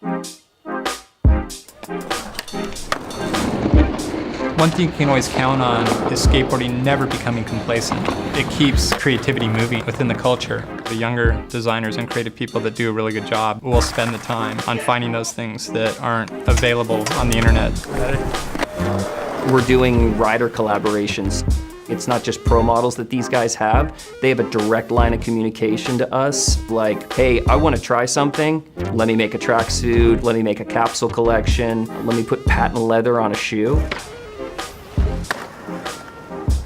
One thing you can always count on is skateboarding never becoming complacent. It keeps creativity moving within the culture. The younger designers and creative people that do a really good job will spend the time on finding those things that aren't available on the internet. We're doing rider collaborations. It's not just pro models that these guys have. They have a direct line of communication to us, like, hey, I want to try something. Let me make a tracksuit, let me make a capsule collection, let me put patent leather on a shoe.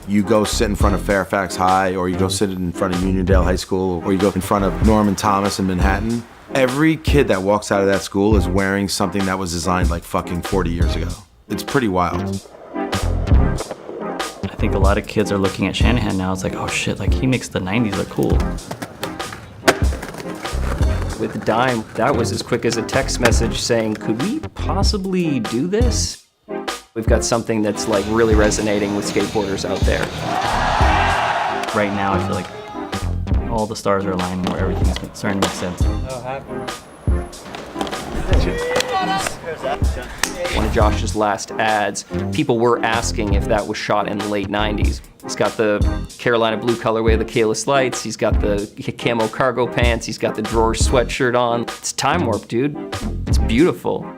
You go sit in front of Fairfax High, or you go sit in front of Uniondale High School, or you go in front of Norman Thomas in Manhattan. Every kid that walks out of that school is wearing something that was designed like fucking 40 years ago. It's pretty wild. I think a lot of kids are looking at Shanahan now. It's like, oh shit, like he makes the 90s look cool. With the Dime, that was as quick as a text message saying, could we possibly do this? We've got something that's like really resonating with skateboarders out there. Right now, I feel like all the stars are aligning where everything's starting to make sense. One of Josh's last ads, people were asking if that was shot in the late 90s. He's got the Carolina blue colorway of the Kalis lights, he's got the camo cargo pants, he's got the drawer sweatshirt on. It's time warp, dude. It's beautiful.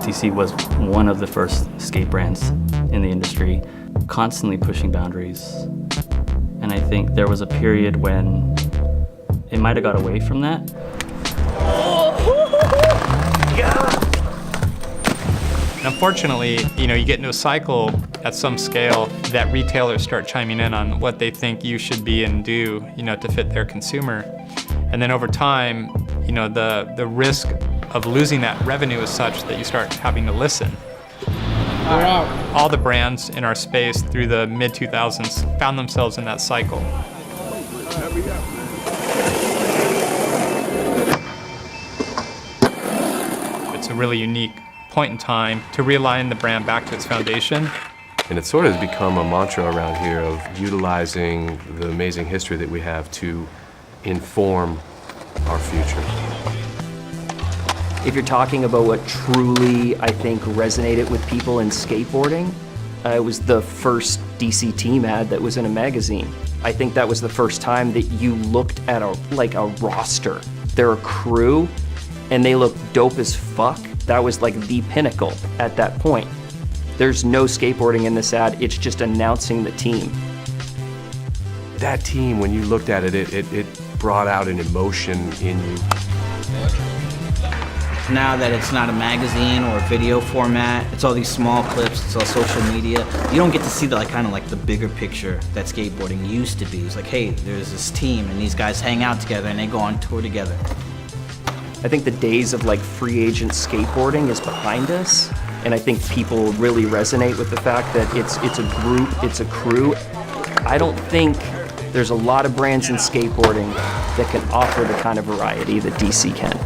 DC was one of the first skate brands in the industry, constantly pushing boundaries. And I think there was a period when it might have got away from that. Unfortunately, you get into a cycle at some scale that retailers start chiming in on what they think you should be and do, to fit their consumer. And then over time, the risk of losing that revenue is such that you start having to listen. All the brands in our space through the mid-2000s found themselves in that cycle. It's a really unique point in time to realign the brand back to its foundation. And it sort of has become a mantra around here of utilizing the amazing history that we have to inform our future. If you're talking about what truly, I think, resonated with people in skateboarding, it was the first DC Team ad that was in a magazine. I think that was the first time that you looked at a roster. They're a crew, and they look dope as fuck. That was like the pinnacle at that point. There's no skateboarding in this ad, it's just announcing the team. That team, when you looked at it, it brought out an emotion in you. Now that it's not a magazine or a video format, it's all these small clips, it's all social media. You don't get to see the bigger picture that skateboarding used to be. It's like, hey, there's this team and these guys hang out together and they go on tour together. I think the days of free agent skateboarding is behind us, and I think people really resonate with the fact that it's a group, it's a crew. I don't think there's a lot of brands in skateboarding that can offer the kind of variety that DC can.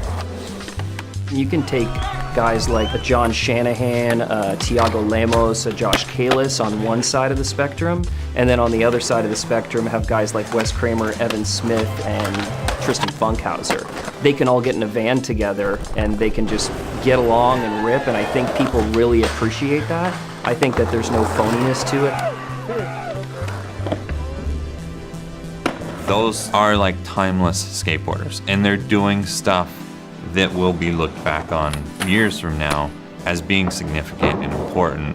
You can take guys like a John Shanahan, Tiago Lemos, a Josh Kalis on one side of the spectrum, and then on the other side of the spectrum have guys like Wes Kramer, Evan Smith, and Tristan Funkhauser. They can all get in a van together and they can just get along and rip, and I think people really appreciate that. I think that there's no phoniness to it. Those are like timeless skateboarders, and they're doing stuff that will be looked back on years from now as being significant and important.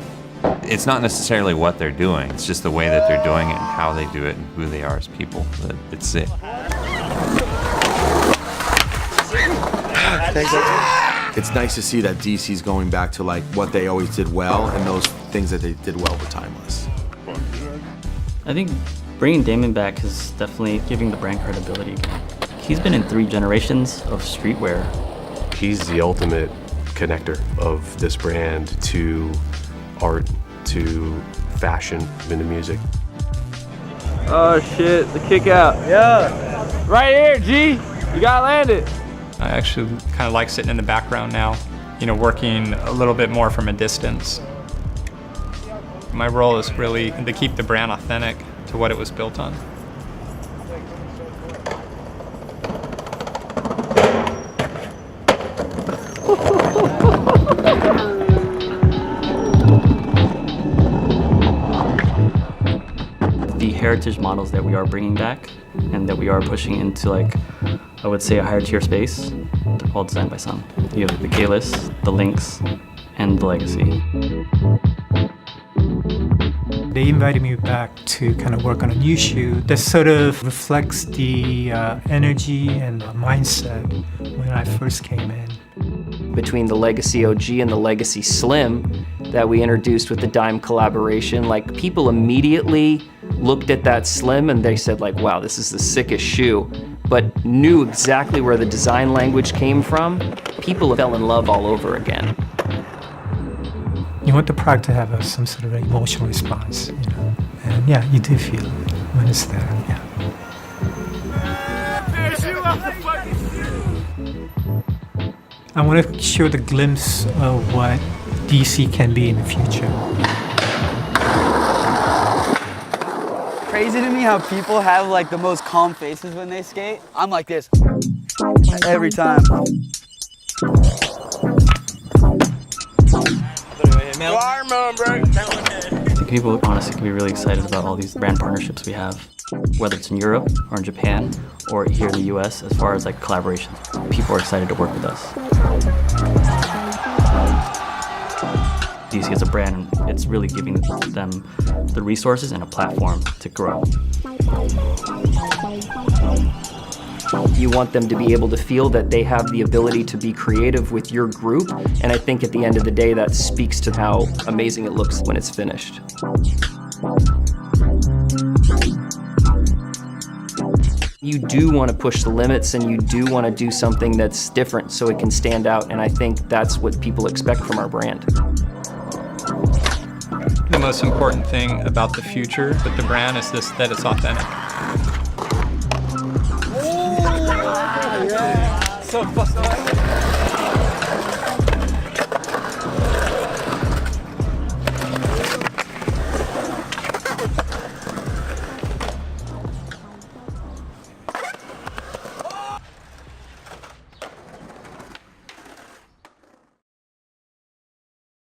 It's not necessarily what they're doing, it's just the way that they're doing it and how they do it and who they are as people. It's it. It's nice to see that DC's going back to what they always did well, and those things that they did well were timeless. I think bringing Damon back is definitely giving the brand credibility again. He's been in 3 generations of streetwear. He's the ultimate connector of this brand to art, to fashion, and to music. Oh shit, the kick out. Yeah. Right here, G. You gotta land it. I actually kind of like sitting in the background now, working a little bit more from a distance. My role is really to keep the brand authentic to what it was built on. The heritage models that we are bringing back and that we are pushing into, like, I would say, a higher tier space, they're all designed by Sun. You have the Kalis, the Lynx, and the Legacy. They invited me back to kind of work on a new shoe that sort of reflects the energy and the mindset when I first came in. Between the Legacy OG and the Legacy Slim that we introduced with the Dime collaboration, like, people immediately looked at that Slim and they said, like, wow, this is the sickest shoe, but knew exactly where the design language came from. People fell in love all over again. You want the product to have some sort of an emotional response, and yeah, you do feel it when it's there, yeah. I want to show the glimpse of what DC can be in the future. Crazy to me how people have like the most calm faces when they skate. I'm like this every time. I think people honestly can be really excited about all these brand partnerships we have, whether it's in Europe or in Japan or here in the US, as far as like collaborations. People are excited to work with us. DC as a brand, it's really giving them the resources and a platform to grow. You want them to be able to feel that they have the ability to be creative with your group, and I think at the end of the day that speaks to how amazing it looks when it's finished. You do want to push the limits and you do want to do something that's different so it can stand out, and I think that's what people expect from our brand. The most important thing about the future with the brand is that it's authentic. So